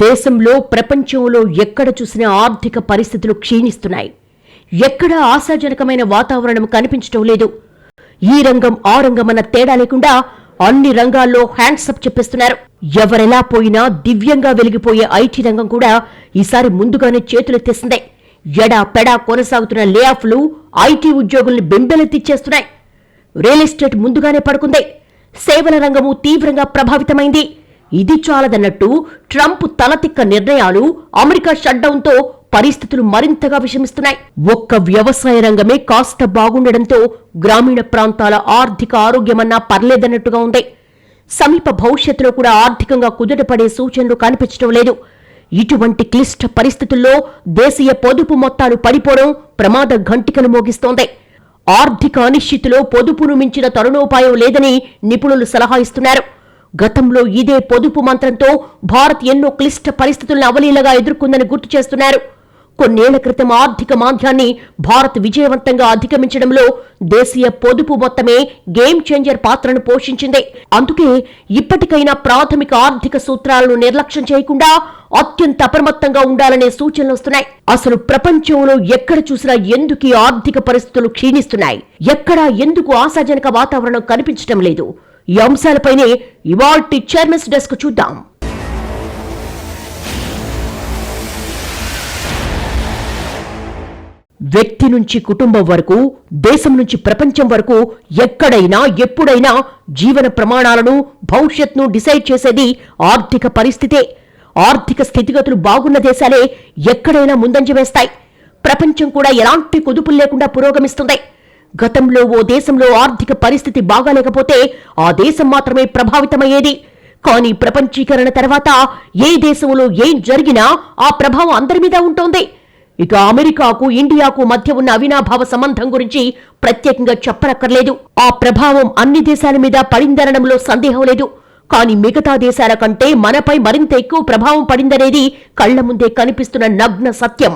దేశంలో ప్రపంచంలో ఎక్కడ చూసినా ఆర్థిక పరిస్థితులు క్షీణిస్తున్నాయి. ఎక్కడా ఆశాజనకమైన వాతావరణం కనిపించడం లేదు. ఈ రంగం ఆ రంగం అన్న తేడా లేకుండా అన్ని రంగాల్లో హ్యాండ్సప్ చెప్పేస్తున్నారు. ఎవరెలా పోయినా దివ్యంగా వెలిగిపోయే ఐటీ రంగం కూడా ఈసారి ముందుగానే చేతులెత్తేసింది. ఎడా పెడా కొనసాగుతున్న లే ఆఫ్లు ఐటీ ఉద్యోగుల్ని బెంబెలెత్తిచ్చేస్తున్నాయి. రియల్ ఎస్టేట్ ముందుగానే పడుకుంది. సేవల రంగము తీవ్రంగా ప్రభావితమైంది. ఇది చాలదన్నట్టు ట్రంప్ తలతిక్క నిర్ణయాలు, అమెరికా షట్డౌన్తో పరిస్థితులు మరింతగా విషమిస్తున్నాయి. ఒక్క వ్యవసాయ రంగమే కాస్త బాగుండడంతో గ్రామీణ ప్రాంతాల ఆర్థిక ఆరోగ్యమన్నా పర్లేదన్నట్టుగా ఉంది. సమీప భవిష్యత్తులో కూడా ఆర్థికంగా కుదుటపడే సూచనలు కనిపించడం లేదు. ఇటువంటి క్లిష్ట పరిస్థితుల్లో దేశీయ పొదుపు మొత్తాలు పడిపోవడం ప్రమాద ఘంటికను మోగిస్తోంది. ఆర్థిక అనిశ్చితిలో పొదుపును మించిన తరుణోపాయం లేదని నిపుణులు సలహా ఇస్తున్నారు. గతంలో ఇదే పొదుపు మంత్రంతో భారత్ ఎన్నో క్లిష్ట పరిస్థితులను అవలీలగా ఎదుర్కొందని గుర్తు చేస్తున్నారు. కొన్నేళ్ల క్రితం ఆర్థిక మాంద్యాన్ని భారత్ విజయవంతంగా అధిగమించడంలో దేశీయ పొదుపు మొత్తమే గేమ్ చేంజర్ పాత్రను పోషించింది. అందుకే ఇప్పటికైనా ప్రాథమిక ఆర్థిక సూత్రాలను నిర్లక్ష్యం చేయకుండా అత్యంత అప్రమత్తంగా ఉండాలనే సూచనలు వస్తున్నాయి. అసలు ప్రపంచంలో ఎక్కడ చూసినా ఎందుకు ఈ ఆర్థిక పరిస్థితులు క్షీణిస్తున్నాయి, ఎక్కడా ఎందుకు ఆశాజనక వాతావరణం కనిపించడం లేదు? ఈ అంశాలపైనే ఇవాల్టి చైర్మన్స్ డెస్క్ చూద్దాం. వ్యక్తి నుంచి కుటుంబం వరకు, దేశం నుంచి ప్రపంచం వరకు ఎక్కడైనా ఎప్పుడైనా జీవన ప్రమాణాలను, భవిష్యత్తును డిసైడ్ చేసేది ఆర్థిక పరిస్థితే. ఆర్థిక స్థితిగతులు బాగున్న దేశాలే ఎక్కడైనా ముందంజ వేస్తాయి. ప్రపంచం కూడా ఎలాంటి కుదుపులు లేకుండా పురోగమిస్తుంది. గతంలో ఓ దేశంలో ఆర్థిక పరిస్థితి బాగాలేకపోతే ఆ దేశం మాత్రమే ప్రభావితమయ్యేది. కానీ ప్రపంచీకరణ తర్వాత ఏ దేశంలో ఏం జరిగినా ఆ ప్రభావం అందరి మీద ఉంటోంది. ఇక అమెరికాకు, ఇండియాకు మధ్య ఉన్న అవినాభావ సంబంధం గురించి ప్రత్యేకంగా చెప్పనక్కర్లేదు. ఆ ప్రభావం అన్ని దేశాల మీద పడిందనడంలో సందేహం లేదు. కానీ మిగతా దేశాల కంటే మనపై మరింత ఎక్కువ ప్రభావం పడిందనేది కళ్ల ముందే కనిపిస్తున్న నగ్న సత్యం.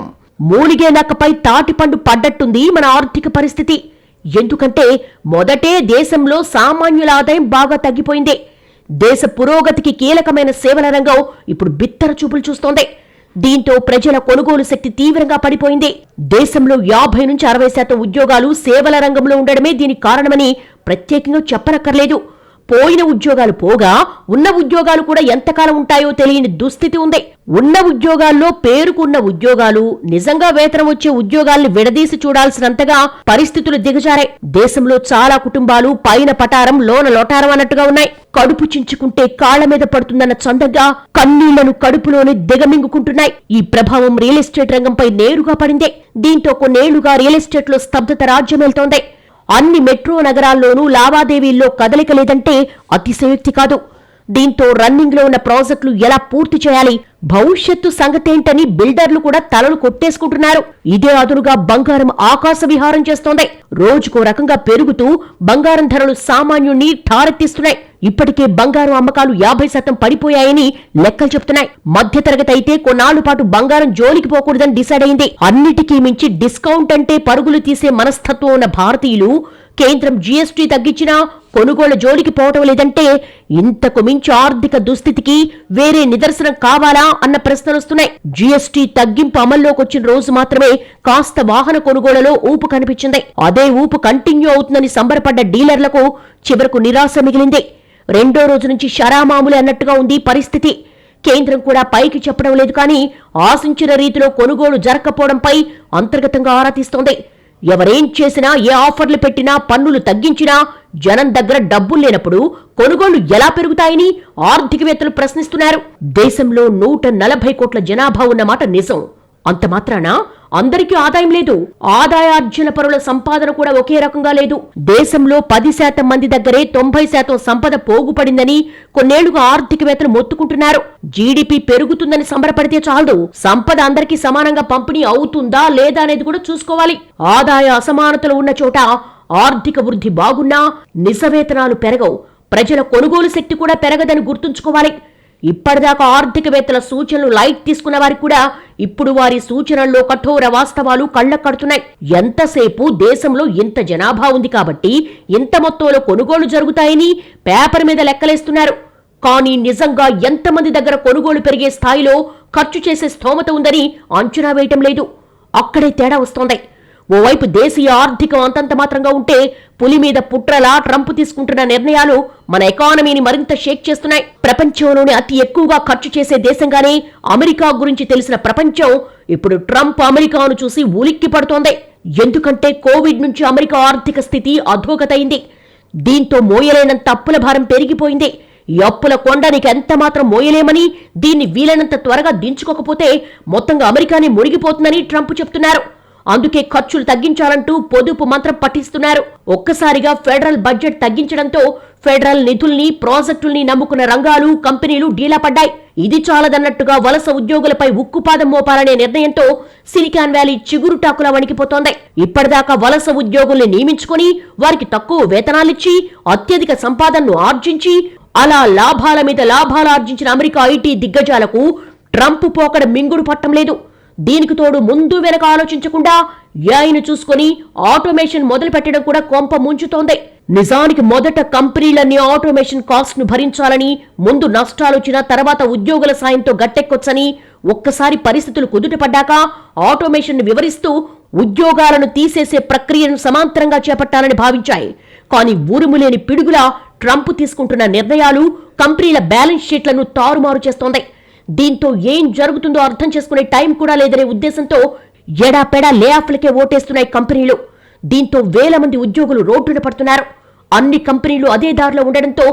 మూలిగే నక్కపై తాటిపండు పడ్డట్టుంది మన ఆర్థిక పరిస్థితి. ఎందుకంటే మొదటే దేశంలో సామాన్యుల ఆదాయం బాగా తగ్గిపోయింది. దేశ పురోగతికి కీలకమైన సేవల రంగం ఇప్పుడు బిత్తర చూపులు చూస్తోంది. దీంతో ప్రజల కొనుగోలు శక్తి తీవ్రంగా పడిపోయింది. దేశంలో 50 నుంచి 60% ఉద్యోగాలు సేవల రంగంలో ఉండడమే దీనికి కారణమని ప్రత్యేకంగా చెప్పనక్కర్లేదు. పోయిన ఉద్యోగాలు పోగా ఉన్న ఉద్యోగాలు కూడా ఎంతకాలం ఉంటాయో తెలియని దుస్థితి ఉంది. ఉన్న ఉద్యోగాల్లో పేరుకున్న ఉద్యోగాలు, నిజంగా వేతనం వచ్చే ఉద్యోగాల్ని విడదీసి చూడాల్సినంతగా పరిస్థితులు దిగజారాయి. దేశంలో చాలా కుటుంబాలు పైన పటారం లోన లోటారం అన్నట్టుగా ఉన్నాయి. కడుపు చించుకుంటే కాళ్ల మీద పడుతుందన్న చందంగా కన్నీళ్లను కడుపులోని దిగమింగుకుంటున్నాయి. ఈ ప్రభావం రియల్ ఎస్టేట్ రంగంపై నేరుగా పడిందే. దీంతో కొన్నేళ్లుగా రియల్ ఎస్టేట్ లో స్తబ్దత రాజ్యమేల్తోంది. అన్ని మెట్రో నగరాల్లోనూ లావాదేవీల్లో కదలిక లేదంటే అతిశయోక్తి కాదు. దీంతో రన్నింగ్ లో ఉన్న ప్రాజెక్టులు ఎలా పూర్తి చేయాలి, భవిష్యత్తు సంగతేంటని బిల్డర్లు కూడా తలలు కొట్టేసుకుంటున్నారు. ఇదే అదునుగా బంగారం ఆకాశ విహారం చేస్తోంది. రోజుకో రకంగా పెరుగుతూ బంగారం ధరలు సామాన్యుణ్ణి ఠారెత్తిస్తున్నాయి. ఇప్పటికే బంగారం అమ్మకాలు 50% పడిపోయాయని లెక్కలు చెప్తున్నాయి. మధ్యతరగతి అయితే కొన్నాళ్ల పాటు బంగారం జోలికి పోకూడదని డిసైడ్ అయింది. అన్నిటికీ మించి డిస్కౌంట్ అంటే పరుగులు తీసే మనస్తత్వం ఉన్న భారతీయులు కేంద్రం జీఎస్టీ తగ్గించినా కొనుగోళ్ల జోలికి పోవటం లేదంటే ఇంతకు మించి ఆర్థిక దుస్థితికి వేరే నిదర్శనం కావాలా అన్న ప్రశ్నలొస్తున్నాయి. జీఎస్టీ తగ్గింపు అమల్లోకి వచ్చిన రోజు మాత్రమే కాస్త వాహన కొనుగోళ్లలో ఊపు కనిపించింది. అదే ఊపు కంటిన్యూ అవుతుందని సంబరపడ్డ డీలర్లకు చివరకు నిరాశ మిగిలింది. రెండో రోజు నుంచి షరామామూలు అన్నట్టుగా ఉంది పరిస్థితి. కేంద్రం కూడా పైకి చెప్పడం లేదు, కానీ ఆశించిన రీతిలో కొనుగోలు జరగకపోవడంపై అంతర్గతంగా ఆరా తీస్తోంది. ఎవరేం చేసినా, ఏ ఆఫర్లు పెట్టినా, పన్నులు తగ్గించినా జనం దగ్గర డబ్బులు లేనప్పుడు కొనుగోళ్లు ఎలా పెరుగుతాయని ఆర్థికవేత్తలు ప్రశ్నిస్తున్నారు. దేశంలో 140 కోట్ల జనాభా ఉన్నమాట నిజం. అంత మాత్రాన అందరికీ ఆదాయం లేదు. ఆదాయార్జన పరుల సంపాదన కూడా ఒకే రకంగా లేదు. దేశంలో 10% మంది దగ్గరే 90% సంపద పోగుపడిందని కొన్నేళ్లుగా ఆర్థికవేత్తలు మొత్తుకుంటున్నారు. జీడీపీ పెరుగుతుందని సంబరపడితే చాలదు, సంపద అందరికీ సమానంగా పంపిణీ అవుతుందా లేదా అనేది కూడా చూసుకోవాలి. ఆదాయ అసమానతలు ఉన్న చోట ఆర్థిక వృద్ధి బాగున్నా నిజ వేతనాలు పెరగవు, ప్రజల కొనుగోలు శక్తి కూడా పెరగదని గుర్తుంచుకోవాలి. ఇప్పటిదాకా ఆర్థికవేత్తల సూచనలు లైట్ తీసుకున్న వారికి కూడా ఇప్పుడు వారి సూచనల్లో కఠోర వాస్తవాలు కళ్లకు కడుతున్నాయి. ఎంతసేపు దేశంలో ఇంత జనాభా ఉంది కాబట్టి ఇంత మొత్తంలో కొనుగోలు జరుగుతాయని పేపర్ మీద లెక్కలేస్తున్నారు. కానీ నిజంగా ఎంతమంది దగ్గర కొనుగోలు పెరిగే స్థాయిలో ఖర్చు చేసే స్థోమత ఉందని అంచనా వేయటం లేదు. అక్కడే తేడా వస్తోంది. ఓవైపు దేశీయ ఆర్థికం అంతంత మాత్రంగా ఉంటే, పులి మీద పుట్రలా ట్రంప్ తీసుకుంటున్న నిర్ణయాలు మన ఎకానమీని మరింత షేక్ చేస్తున్నాయి. ప్రపంచంలోనే అతి ఎక్కువగా ఖర్చు చేసే దేశంగానే అమెరికా గురించి తెలిసిన ప్రపంచం ఇప్పుడు ట్రంప్ అమెరికాను చూసి ఉలిక్కి పడుతోంది. ఎందుకంటే కోవిడ్ నుంచి అమెరికా ఆర్థిక స్థితి అధోగతైంది. దీంతో మోయలేనంత అప్పుల భారం పెరిగిపోయింది. ఈ అప్పుల కొండానికి ఎంత మాత్రం మోయలేమని, దీన్ని వీలైనంత త్వరగా దించుకోకపోతే మొత్తంగా అమెరికానే మునిగిపోతుందని ట్రంప్ చెప్తున్నారు. అందుకే ఖర్చులు తగ్గించాలంటూ పొదుపు మంత్రం పఠిస్తున్నారు. ఒక్కసారిగా ఫెడరల్ బడ్జెట్ తగ్గించడంతో ఫెడరల్ నిధుల్ని, ప్రాజెక్టుల్ని నమ్ముకున్న రంగాలు, కంపెనీలు డీలా పడ్డాయి. ఇది చాలదన్నట్టుగా వలస ఉద్యోగులపై ఉక్కుపాదం మోపాలనే నిర్ణయంతో సిలికాన్ వ్యాలీ చిగురుటాకులా వణికిపోతోంది. ఇప్పటిదాకా వలస ఉద్యోగుల్ని నియమించుకుని వారికి తక్కువ వేతనాలిచ్చి అత్యధిక సంపాదనను ఆర్జించి అలా లాభాల మీద లాభాలు ఆర్జించిన అమెరికా ఐటీ దిగ్గజాలకు ట్రంప్ పోకడ మింగుడు పట్టం లేదు. దీనికి తోడు ముందు వెనక ఆలోచించకుండా ఏఐను చూసుకుని ఆటోమేషన్ మొదలు పెట్టడం కూడా కొంప ముంచుతోంది. నిజానికి మొదట కంపెనీలన్నీ ఆటోమేషన్ కాస్ట్ ను భరించాలని, ముందు నష్టాలొచ్చినా తర్వాత ఉద్యోగుల సాయంతో గట్టెక్కొచ్చని, ఒక్కసారి పరిస్థితులు కుదుటపడ్డాక ఆటోమేషన్ ను వివరిస్తూ ఉద్యోగాలను తీసేసే ప్రక్రియను సమాంతరంగా చేపట్టాలని భావించాయి. కానీ ఊరుములేని పిడుగులా ట్రంప్ తీసుకుంటున్న నిర్ణయాలు కంపెనీల బ్యాలెన్స్ షీట్లను తారుమారు చేస్తోంది. దీంతో ఏం జరుగుతుందో అర్థం చేసుకునే టైం కూడా లేదనే ఉద్దేశంతో ఎడాపెడా లేఆఫ్లకే ఓటేస్తున్నాయి కంపెనీలు. దీంతో వేల మంది ఉద్యోగులు రోడ్డున పడుతున్నారు. అన్ని కంపెనీలు అదే దారిలో ఉండడంతో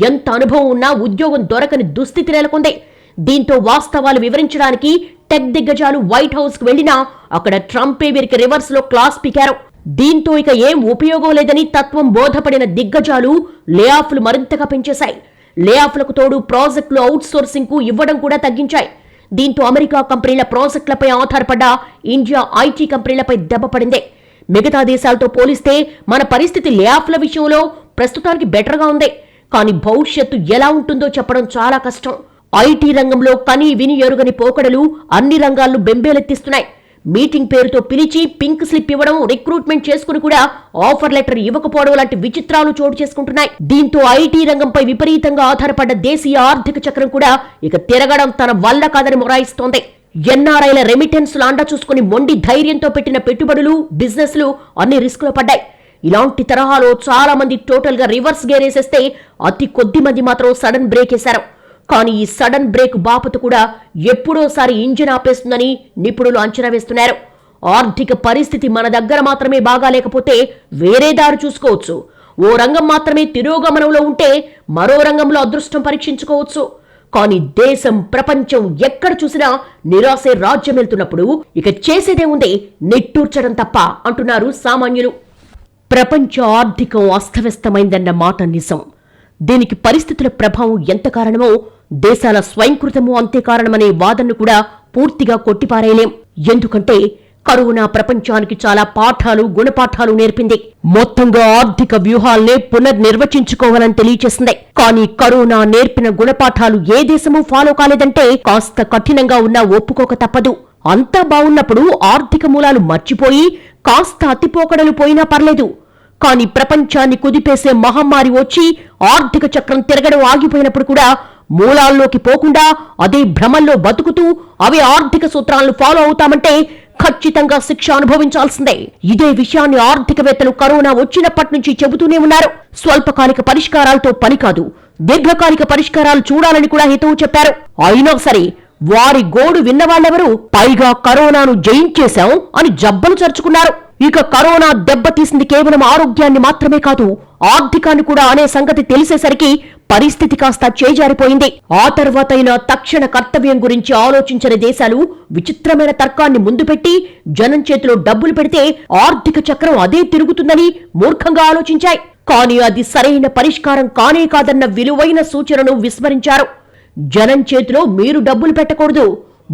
ఎంత అనుభవం ఉన్నా ఉద్యోగం దొరకని దుస్థితి నెలకొంది. దీంతో వాస్తవాలు వివరించడానికి టెక్ దిగ్గజాలు వైట్ హౌస్ కు వెళ్లినా అక్కడ ట్రంపే వీరికి రివర్స్ లో క్లాస్ పీకారు. దీంతో ఇక ఏం ఉపయోగం లేదని తత్వం బోధపడిన దిగ్గజాలు లేఆఫ్లు మరింతగా పెంచేశాయి. లేఆఫ్లకు తోడు ప్రాజెక్టులు అవుట్ సోర్సింగ్ కు ఇవ్వడం కూడా తగ్గించాయి. దీంతో అమెరికా కంపెనీల ప్రాజెక్టులపై ఆధారపడ్డ ఇండియా ఐటీ కంపెనీలపై దెబ్బపడింది. మిగతా దేశాలతో పోలిస్తే మన పరిస్థితి లేఆఫ్ల విషయంలో ప్రస్తుతానికి బెటర్గా ఉంది. కానీ భవిష్యత్తు ఎలా ఉంటుందో చెప్పడం చాలా కష్టం. ఐటీ రంగంలో కనీ విని ఎరుగని పోకడలు అన్ని రంగాల్లో బెంబేలెత్తిస్తున్నాయి. మీటింగ్ పేరుతో పిలిచి పింక్ స్లిప్ ఇవ్వడం, రిక్రూట్మెంట్ చేసుకుని కూడా ఆఫర్ లెటర్ ఇవ్వకపోవడం లాంటి విచిత్రాలు చోటు చేసుకుంటున్నాయి. దీంతో ఐటీ రంగంపై విపరీతంగా ఆధారపడ్డ దేశీయ ఆర్థిక చక్రం కూడా ఇక తిరగడం తన వల్ల కాదని మొరాయిస్తోంది. ఎన్ఆర్ఐల రెమిటెన్స్ లాండా చూసుకుని మొండి ధైర్యంతో పెట్టిన పెట్టుబడులు, బిజినెస్లు అన్ని రిస్క్ లో పడ్డాయి. ఇలాంటి తరహాలో చాలా మంది టోటల్ గా రివర్స్ గేరేసేస్తే అతి కొద్ది మంది మాత్రం సడన్ బ్రేక్ వేశారు. కానీ ఈ సడన్ బ్రేక్ బాపత కూడా ఎప్పుడోసారి ఇంజిన్ ఆపేస్తుందని నిపుణులు అంచనా వేస్తున్నారు. ఆర్థిక పరిస్థితి మన దగ్గర మాత్రమే బాగా లేకపోతే వేరే దారి చూసుకోవచ్చు. ఓ రంగం మాత్రమే తిరోగమనంలో ఉంటే మరో రంగంలో అదృష్టం పరీక్షించుకోవచ్చు. కానీ దేశం, ప్రపంచం ఎక్కడ చూసినా నిరాశే రాజ్యం వెళ్తున్నప్పుడు ఇక చేసేదే ఉంది నిట్టూర్చడం తప్ప అంటున్నారు సామాన్యులు. ప్రపంచ ఆర్థికం అస్తవ్యస్తమైందన్న మాట నిజం. దీనికి పరిస్థితుల ప్రభావం ఎంత కారణమో దేశాల స్వయంకృతము అంతే కారణమనే వాదనను కూడా పూర్తిగా కొట్టిపారేయలేం. ఎందుకంటే కరోనా ప్రపంచానికి చాలా పాఠాలు, గుణపాఠాలు నేర్పింది. మొత్తంగా ఆర్థిక వ్యూహాల్నే పునర్నిర్వచించుకోవాలని తెలియచేసింది. కానీ కరోనా నేర్పిన గుణపాఠాలు ఏ దేశమూ ఫాలో కాలేదంటే కాస్త కఠినంగా ఉన్నా ఒప్పుకోక తప్పదు. అంతా బాగున్నప్పుడు ఆర్థిక మూలాలు మర్చిపోయి కాస్త అతిపోకడలు పోయినా పర్లేదు. కానీ ప్రపంచాన్ని కుదిపేసే మహమ్మారి వచ్చి ఆర్థిక చక్రం తిరగడం ఆగిపోయినప్పుడు కూడా మూలాల్లోకి పోకుండా అదే భ్రమల్లో బతుకుతూ అవే ఆర్థిక సూత్రాలను ఫాలో అవుతామంటే ఖచ్చితంగా శిక్ష అనుభవించాల్సిందే. ఇదే విషయాన్ని ఆర్థికవేత్తలు కరోనా వచ్చినప్పటి నుంచి చెబుతూనే ఉన్నారు. స్వల్పకాలిక పరిష్కారాలతో పని కాదు, దీర్ఘకాలిక పరిష్కారాలు చూడాలని కూడా హితవు చెప్పారు. అయినా సరే వారి గోడు విన్నవాళ్లెవరు? పైగా కరోనాను జయించేశాం అని జబ్బలు చరుచుకున్నారు. ఇక కరోనా దెబ్బతీసింది కేవలం ఆరోగ్యాన్ని మాత్రమే కాదు, ఆర్థికాన్ని కూడా అనే సంగతి తెలిసేసరికి పరిస్థితి కాస్త చేజారిపోయింది. ఆ తర్వాతైనా తక్షణ కర్తవ్యం గురించి ఆలోచించని దేశాలు విచిత్రమైన తర్కాన్ని ముందు పెట్టి జనం చేతిలో డబ్బులు పెడితే ఆర్థిక చక్రం అదే తిరుగుతుందని మూర్ఖంగా ఆలోచించాయి. కానీ అది సరైన పరిష్కారం కానే కాదన్న విలువైన సూచనను విస్మరించారు. జనం చేతిలో మీరు డబ్బులు పెట్టకూడదు,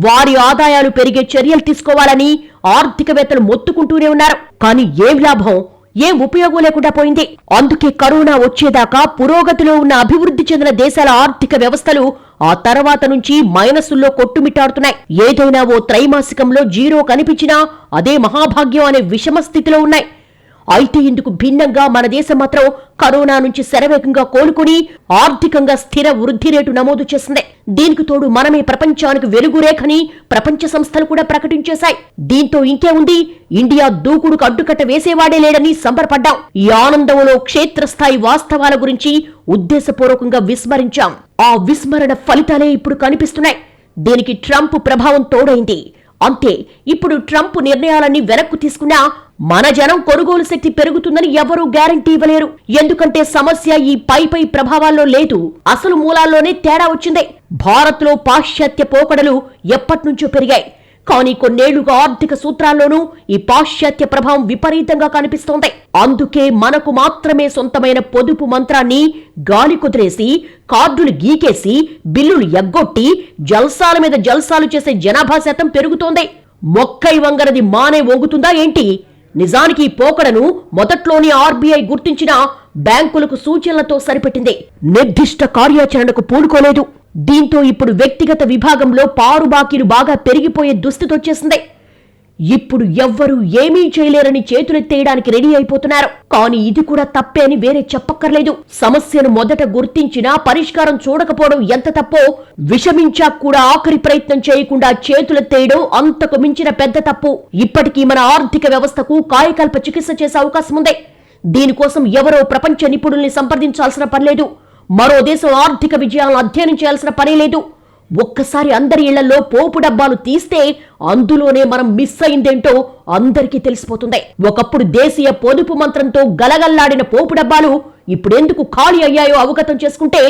వారి ఆదాయాలు పెరిగే చర్యలు తీసుకోవాలని ఆర్థికవేత్తలు మొత్తుకుంటూనే ఉన్నారు. కానీ ఏం లాభం, ఏం ఉపయోగం లేకుండా పోయింది. అందుకే కరోనా వచ్చేదాకా పురోగతిలో ఉన్న అభివృద్ధి చెందిన దేశాల ఆర్థిక వ్యవస్థలు ఆ తర్వాత నుంచి మైనస్సుల్లో కొట్టుమిట్టాడుతున్నాయి. ఏదైనా ఓ త్రైమాసికంలో జీరో కనిపించినా అదే మహాభాగ్యం అనే విషమ స్థితిలో ఉన్నాయి. అయితే ఇందుకు భిన్నంగా మన దేశం మాత్రం కరోనా నుంచి శరవేగంగా కోలుకుని ఆర్థికంగా స్థిర వృద్ధి రేటు నమోదు చేసింది. దీనికి తోడు మనమే ప్రపంచానికి వెలుగురేఖని ప్రపంచ సంస్థలు కూడా ప్రకటించేశాయి. దీంతో ఇంకే ఉంది, ఇండియా దూకుడుకు అడ్డుకట్ట వేసేవాడే లేడని సంబరపడ్డాం. ఈ ఆనందంలో క్షేత్రస్థాయి వాస్తవాల గురించి ఉద్దేశపూర్వకంగా విస్మరించాం. ఆ విస్మరణ ఫలితాలే ఇప్పుడు కనిపిస్తున్నాయి. దీనికి ట్రంప్ ప్రభావం తోడైంది. అంతే, ఇప్పుడు ట్రంప్ నిర్ణయాలన్నీ వెనక్కు తీసుకున్నా మన జనం కొనుగోలు శక్తి పెరుగుతుందని ఎవరూ గ్యారంటీ ఇవ్వలేరు. ఎందుకంటే సమస్య ఈ పై ప్రభావాల్లో లేదు, అసలు మూలాల్లోనే తేడా వచ్చింది. భారత్లో పాశ్చాత్య పోకడలు ఎప్పటినుంచో పెరిగాయి. కానీ కొన్నేళ్లుగా ఆర్థిక సూత్రాల్లోనూ ఈ పాశ్చాత్య ప్రభావం విపరీతంగా కనిపిస్తోంది. అందుకే మనకు మాత్రమే సొంతమైన పొదుపు మంత్రాన్ని గాలి కుదిరేసి, కార్డులు గీకేసి, బిల్లులు ఎగ్గొట్టి జల్సాల మీద జల్సాలు చేసే జనాభా శాతం పెరుగుతోంది. మొక్కై వంగరది మానే వంగుతుందా ఏంటి? నిజానికి ఈ పోకడను మొదట్లోని ఆర్బీఐ గుర్తించిన బ్యాంకులకు సూచనలతో సరిపెట్టింది. నిర్దిష్ట కార్యాచరణకు పూనుకోలేదు. దీంతో ఇప్పుడు వ్యక్తిగత విభాగంలో పారుబాకీలు బాగా పెరిగిపోయే దుస్థితి వచ్చేసింది. ఇప్పుడు ఎవ్వరూ ఏమీ చేయలేరని చేతులెత్తేయడానికి రెడీ అయిపోతున్నారు. కానీ ఇది కూడా తప్పే అని వేరే చెప్పక్కర్లేదు. సమస్యను మొదట గుర్తించినా పరిష్కారం చూడకపోవడం ఎంత తప్పో, విషమించాక కూడా ఆఖరి ప్రయత్నం చేయకుండా చేతులెత్తేయడం అంతకు మించిన పెద్ద తప్పు. ఇప్పటికీ మన ఆర్థిక వ్యవస్థకు కాయకల్ప చికిత్స చేసే అవకాశం ఉంది. దీనికోసం ఎవరో ప్రపంచ నిపుణుల్ని సంప్రదించాల్సిన పనిలేదు. మరో దేశం ఆర్థిక విజయాలను అధ్యయనం చేయాల్సిన పని లేదు. ఒక్కసారి అందరి ఇళ్లలో పోపు డబ్బాలు తీస్తే అందులోనే మనం మిస్ అయిందేంటో అందరికీ తెలిసిపోతుంది. ఒకప్పుడు దేశీయ పొదుపు మంత్రంతో గలగల్లాడిన పోపు డబ్బాలు ఇప్పుడెందుకు ఖాళీ అయ్యాయో అవగతం చేసుకుంటే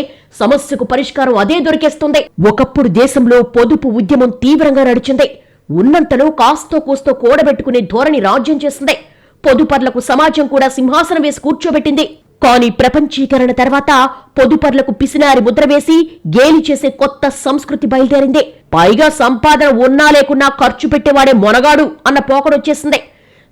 సమస్యకు పరిష్కారం అదే దొరికేస్తుంది. ఒకప్పుడు దేశంలో పొదుపు ఉద్యమం తీవ్రంగా నడిచింది. ఉన్నంతలో కాస్తో కూస్తో కూడబెట్టుకునే ధోరణి రాజ్యం చేసింది. పొదుపర్లకు సమాజం కూడా సింహాసనం వేసి కూర్చోబెట్టింది. కానీ ప్రపంచీకరణ తర్వాత పొదుపర్లకు పిసినారి ముద్ర వేసి గేలి చేసే కొత్త సంస్కృతి బయలుదేరింది. పైగా సంపాదన ఉన్నా లేకున్నా ఖర్చు పెట్టేవాడే మొనగాడు అన్న పోకడొచ్చేసింది.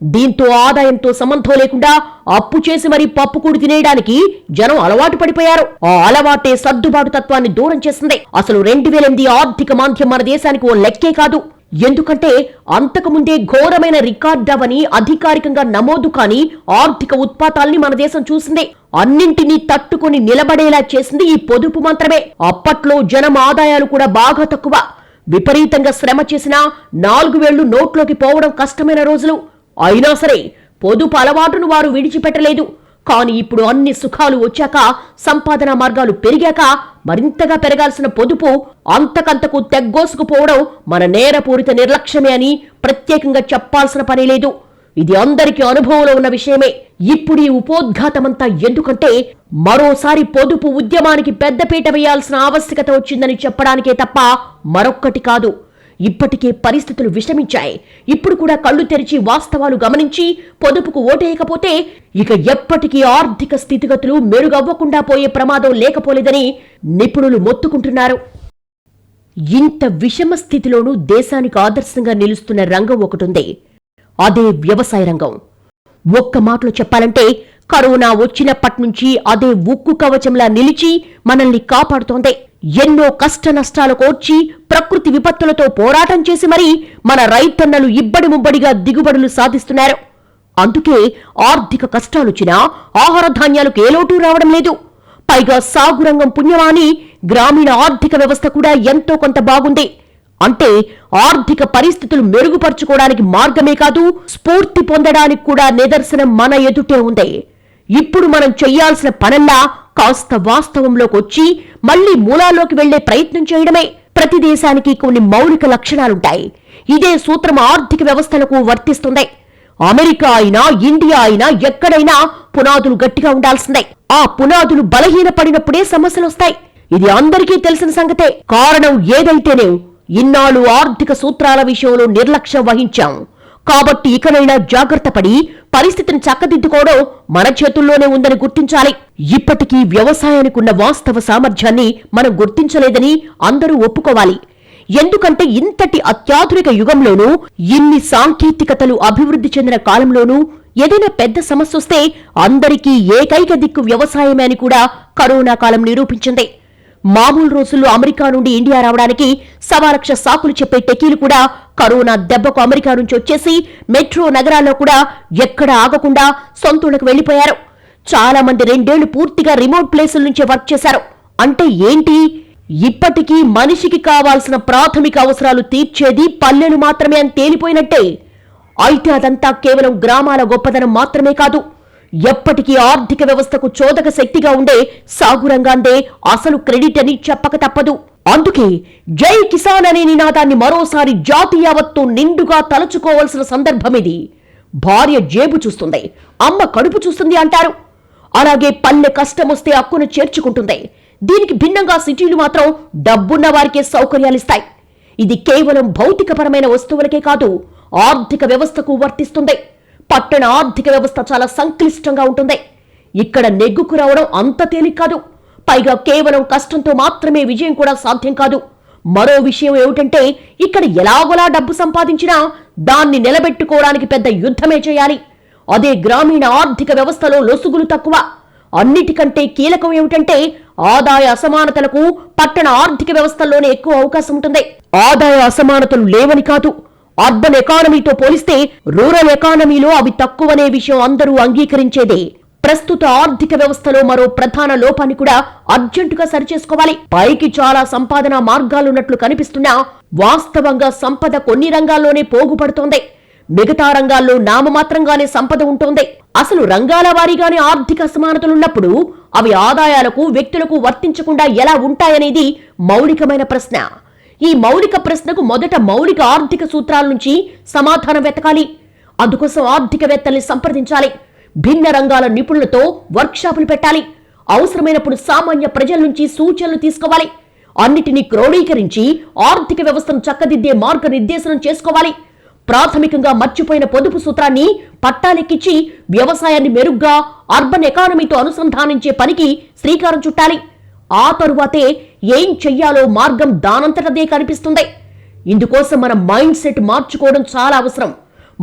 దీంతో ఆదాయంతో సంబంధం లేకుండా అప్పు చేసి మరీ పప్పుకూడు తినేయడానికి జనం అలవాటు పడిపోయారు. ఆ అలవాటే సర్దుబాటు తత్వాన్ని దూరం చేసింది. అసలు 2008 ఆర్థిక మాంద్యం మన దేశానికి ఓ లెక్కే కాదు. ఎందుకంటే అంతకుముందే ఘోరమైన రికార్డవని అధికారికంగా నమోదు కాని ఆర్థిక ఉత్పాతాల్ని మన దేశం చూసింది. అన్నింటినీ తట్టుకుని నిలబడేలా చేసింది ఈ పొదుపు మంత్రమే. అప్పట్లో జనం ఆదాయాలు కూడా బాగా తక్కువ. విపరీతంగా శ్రమ చేసినా 4 వేళ్లు నోట్లోకి పోవడం కష్టమైన రోజులు. అయినా సరే పొదుపు అలవాటును వారు విడిచిపెట్టలేదు. కానీ ఇప్పుడు అన్ని సుఖాలు వచ్చాక, సంపాదన మార్గాలు పెరిగాక మరింతగా పెరగాల్సిన పొదుపు అంతకంతకు తెగ్గోసుకుపోవడం మన నేరపూరిత నిర్లక్ష్యమే అని ప్రత్యేకంగా చెప్పాల్సిన పని లేదు. ఇది అందరికీ అనుభవంలో ఉన్న విషయమే. ఇప్పుడు ఈ ఉపోద్ఘాతమంతా ఎందుకంటే మరోసారి పొదుపు ఉద్యమానికి పెద్దపీట వేయాల్సిన ఆవశ్యకత వచ్చిందని చెప్పడానికే తప్ప మరొక్కటి కాదు. ఇప్పటికే పరిస్థితులు విషమించాయి. ఇప్పుడు కూడా కళ్లు తెరిచి వాస్తవాలు గమనించి పొదుపుకు ఓటేయకపోతే ఇక ఎప్పటికీ ఆర్థిక స్థితిగతులు మెరుగవ్వకుండా పోయే ప్రమాదం లేకపోలేదని నిపుణులు మొత్తుకుంటున్నారు. ఇంత విషమ స్థితిలోనూ దేశానికి ఆదర్శంగా నిలుస్తున్న రంగం ఒకటుంది. అదే వ్యవసాయ రంగం. ఒక్క మాటలో చెప్పాలంటే కరోనా వచ్చినప్పటి నుంచి అదే ఉక్కు కవచంలా నిలిచి మనల్ని కాపాడుతోంది. ఎన్నో కష్ట నష్టాలు కోర్చి ప్రకృతి విపత్తులతో పోరాటం చేసి మరీ మన రైతన్నలు ఇబ్బడి ముబ్బడిగా దిగుబడులు సాధిస్తున్నారు. అందుకే ఆర్థిక కష్టాలొచ్చినా ఆహార ధాన్యాలకు ఏ లోటు రావడం లేదు. పైగా సాగు రంగం పుణ్యమాని గ్రామీణ ఆర్థిక వ్యవస్థ కూడా ఎంతో కొంత బాగుంది. అంటే ఆర్థిక పరిస్థితులు మెరుగుపరుచుకోవడానికి మార్గమే కాదు, స్ఫూర్తి పొందడానికి కూడా నిదర్శనం మన ఎదుటే ఉంది. ఇప్పుడు మనం చెయ్యాల్సిన పనల్లా కాస్త వాస్తవంలోకి వచ్చి మళ్లీ మూలాల్లోకి వెళ్లే ప్రయత్నం చేయడమే. ప్రతి దేశానికి కొన్ని మౌలిక లక్షణాలుంటాయి. ఇదే సూత్రం ఆర్థిక వ్యవస్థలకు వర్తిస్తుంది. అమెరికా అయినా ఇండియా అయినా ఎక్కడైనా పునాదులు గట్టిగా ఉండాల్సిందే. ఆ పునాదులు బలహీనపడినప్పుడే సమస్యలొస్తాయి. ఇది అందరికీ తెలిసిన సంగతే. కారణం ఏదైతేనే ఇన్నాళ్ళు ఆర్థిక సూత్రాల విషయంలో నిర్లక్ష్యం వహించాం. కాబట్టి ఇకనైనా జాగ్రత్త పడి పరిస్థితిని చక్కదిద్దుకోవడం మన చేతుల్లోనే ఉందని గుర్తించాలి. ఇప్పటికీ వ్యవసాయానికి ఉన్న వాస్తవ సామర్థ్యాన్ని మనం గుర్తించలేదని అందరూ ఒప్పుకోవాలి. ఎందుకంటే ఇంతటి అత్యాధునిక యుగంలోనూ, ఇన్ని సాంకేతికతలు అభివృద్ధి చెందిన కాలంలోనూ ఏదైనా పెద్ద సమస్య వస్తే అందరికీ ఏకైక దిక్కు వ్యవసాయమే అని కూడా కరోనా కాలం నిరూపించింది. మామూలు రోజుల్లో అమెరికా నుండి ఇండియా రావడానికి 1.25 లక్ష సాకులు చెప్పే టెకీలు కూడా కరోనా దెబ్బకు అమెరికా నుంచి వచ్చేసి మెట్రో నగరాల్లో కూడా ఎక్కడ ఆగకుండా సొంతూళ్లకు వెళ్లిపోయారు. చాలా మంది 2 ఏళ్లు పూర్తిగా రిమోట్ ప్లేసుల నుంచే వర్క్ చేశారు. అంటే ఏంటి? ఇప్పటికీ మనిషికి కావాల్సిన ప్రాథమిక అవసరాలు తీర్చేది పల్లెలు మాత్రమే అని తేలిపోయినట్టే. అయితే అదంతా కేవలం గ్రామాల గొప్పదనం మాత్రమే కాదు, ఎప్పటికీ ఆర్థిక వ్యవస్థకు చోదక శక్తిగా ఉండే సాగు రంగాందే అసలు క్రెడిట్ అని చెప్పక తప్పదు. అందుకే జై కిసాన్ అనే నినాదాన్ని మరోసారి జాతి యావత్తు నిండుగా తలుచుకోవాల్సిన సందర్భం ఇది. భార్య జేబు చూస్తుంది, అమ్మ కడుపు చూస్తుంది అంటారు. అలాగే పల్లె కష్టమొస్తే అక్కును చేర్చుకుంటుంది. దీనికి భిన్నంగా సిటీలు మాత్రం డబ్బున్న వారికే సౌకర్యాలిస్తాయి. ఇది కేవలం భౌతికపరమైన వస్తువులకే కాదు, ఆర్థిక వ్యవస్థకు వర్తిస్తుంది. పట్టణ ఆర్థిక వ్యవస్థ చాలా సంక్లిష్టంగా ఉంటుంది. ఇక్కడ నెగ్గుకు రావడం అంత తేలిక కాదు. పైగా కేవలం కష్టంతో మాత్రమే విజయం కూడా సాధ్యం కాదు. మరో విషయం ఏమిటంటే, ఇక్కడ ఎలాగోలా డబ్బు సంపాదించినా దాన్ని నిలబెట్టుకోవడానికి పెద్ద యుద్ధమే చేయాలి. అదే గ్రామీణ ఆర్థిక వ్యవస్థలో లొసుగులు తక్కువ. అన్నిటికంటే కీలకం ఏమిటంటే, ఆదాయ అసమానతలకు పట్టణ ఆర్థిక వ్యవస్థల్లోనే ఎక్కువ అవకాశం ఉంటుంది. ఆదాయ అసమానతలు లేవని కాదు, అర్బన్ ఎకానమీతో పోలిస్తే రూరల్ ఎకానమీలో అవి తక్కువనే విషయం అందరూ అంగీకరించేదే. ప్రస్తుత ఆర్థిక వ్యవస్థలో మరో ప్రధాన లోపాన్ని కూడా అర్జెంటుగా సరిచేసుకోవాలి. పైకి చాలా సంపాదన మార్గాలున్నట్లు కనిపిస్తున్నా వాస్తవంగా సంపద కొన్ని రంగాల్లోనే పోగుపడుతోంది. మిగతా రంగాల్లో నామమాత్రంగానే సంపద ఉంటోంది. అసలు రంగాల వారీగానే ఆర్థిక అసమానతలున్నప్పుడు అవి ఆదాయాలకు, వ్యక్తులకు వర్తించకుండా ఎలా ఉంటాయనేది మౌలికమైన ప్రశ్న. ఈ మౌలిక ప్రశ్నకు మొదట మౌలిక ఆర్థిక సూత్రాల నుంచి సమాధానం వెతకాలి. అందుకోసం ఆర్థికవేత్తల్ని సంప్రదించాలి. భిన్న రంగాల నిపుణులతో వర్క్షాపులు పెట్టాలి. అవసరమైనప్పుడు సామాన్య ప్రజల నుంచి సూచనలు తీసుకోవాలి. అన్నిటినీ క్రోడీకరించి ఆర్థిక వ్యవస్థను చక్కదిద్దే మార్గనిర్దేశనం చేసుకోవాలి. ప్రాథమికంగా మర్చిపోయిన పొదుపు సూత్రాన్ని పట్టాలెక్కించి వ్యవసాయాన్ని మెరుగ్గా అర్బన్ ఎకానమీతో అనుసంధానించే పనికి శ్రీకారం చుట్టాలి. ఆ తరువాతే ఏం చెయ్యాలో మార్గం దానంతటదే కనిపిస్తుంది. ఇందుకోసం మన మైండ్ సెట్ మార్చుకోవడం చాలా అవసరం.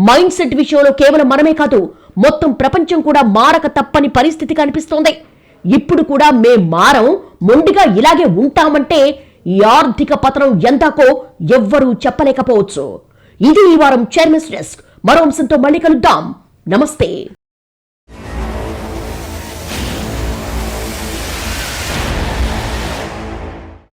మైండ్ సెట్ విషయంలో కేవలం మనమే కాదు, మొత్తం ప్రపంచం కూడా మారక తప్పని పరిస్థితి కనిపిస్తోంది. ఇప్పుడు కూడా మేం మారం, మొండిగా ఇలాగే ఉంటామంటే ఈ ఆర్థిక పతనం ఎందాకో ఎవ్వరూ చెప్పలేకపోవచ్చు. ఇది ఈ వారం చైర్మన్స్ డెస్క్. మరో అంశంతో మళ్ళీ కలుద్దాం. నమస్తే.